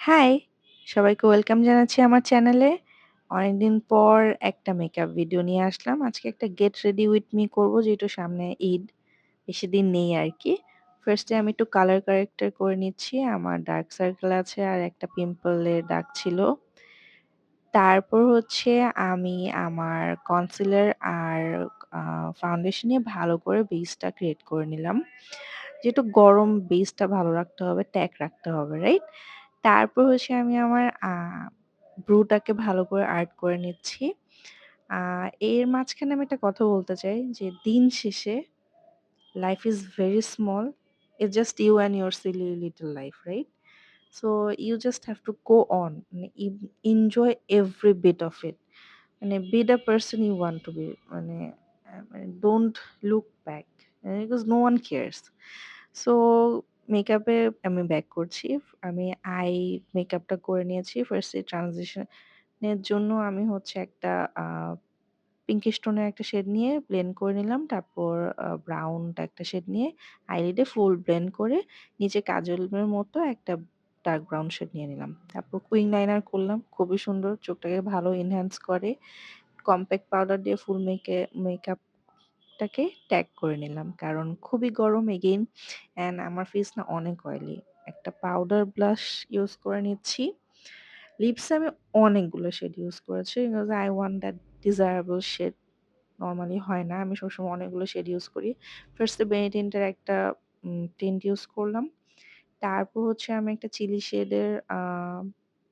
High! সবাইকে welcome জানাচ্ছি আমার চ্যানেলে। অনেকদিন পর একটা মেকআপ ভিডিও নিয়ে আসলাম। আজকে একটা গেট রেডি উইথ মি করব যেহেতু সামনে ঈদ। বেশিদিন নেই আরকি। ফার্স্ট এ আমি একটু কালার কারেক্টর করে নিচ্ছি। আমার ডার্ক সার্কেল আছে আর একটা পিম্পলের দাগ ছিল। তারপর হচ্ছে আমি আমার কনসিলার আর আ ফাউন্ডেশন নিয়ে ভালো করে বেসটা ক্রিয়েট করে নিলাম। যেহেতু গরম বেসটা ভালো রাখতে হবে, ট্যাগ রাখতে হবে, রাইট? তারপর হচ্ছে আমি আমার ব্রুটাকে ভালো করে আর্ট করে নিচ্ছি। আ এর মাঝখানে আমি একটা কথা বলতে চাই যে দিন শেষে life is very small. It's just you and your silly little life, right? So you just have to go on মানে enjoy every bit of it. মানে be the person you want to be মানে don't look back because no one cares. So মেকআপে আমি back করছি। আমি I মেকআপটা করে নিয়েছি। ফার্স্ট এ ট্রানজিশন এর জন্য আমি হচ্ছে একটা আ পিঙ্কিশ টোনের একটা শেড নিয়ে ব্লেন্ড করে নিলাম। তারপর ব্রাউনটা একটা শেড নিয়ে আইলিডে ফুল ব্লেন্ড করে নিচে কাজলের মতো একটা ডার্ক ব্রাউন শেড নিয়ে নিলাম। তারপর কুইং লাইনার করলাম। খুবই সুন্দর। চোখটাকে ভালো এনহ্যান্স করে। কমপ্যাক্ট পাউডার দিয়ে ফুল মেকআপটাকে ট্যাগ করে নিলাম। কারণ খুবই গরম এগেইন অ্যান্ড আমার ফেস না অনেক অয়েলি। একটা পাউডার ব্লাশ ইউজ করে নিচ্ছি। লিপসে আমি অনেকগুলো শেড ইউজ করেছি। Because I want that desirable shade. Normally হয় না। আমি সবসময় অনেকগুলো শেড ইউজ করি। ফার্স্ট এ বেনিটিন্টের একটা টিন্ট ইউজ করলাম। তারপর হচ্ছে আমি একটা চিলি শেডের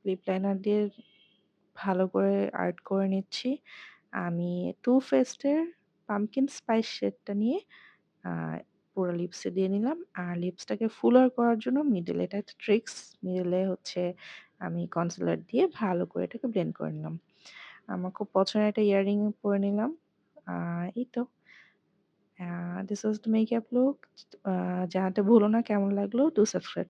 লিপ লাইনার দিয়ে ভালো করে আর্ট করে নিচ্ছি। আমি টু ফেস্ট এর পাম্পকিন স্পাইস শেডটা নিয়ে আ পুরো লিপসে দিয়ে নিলাম। আর লিপসটাকে ফুলার করার জন্য মিডল এটা একটা ট্রিক্স। মিডলে হচ্ছে আমি কনসিলার দিয়ে ভালো করে এটাকে ব্লেন্ড করে নিলাম। আমার খুব পছন্দের একটা ইয়াররিং পরে নিলাম। আ এই তো। This was the makeup look. জানাতে ভুলো না কেমন লাগলো। Do subscribe.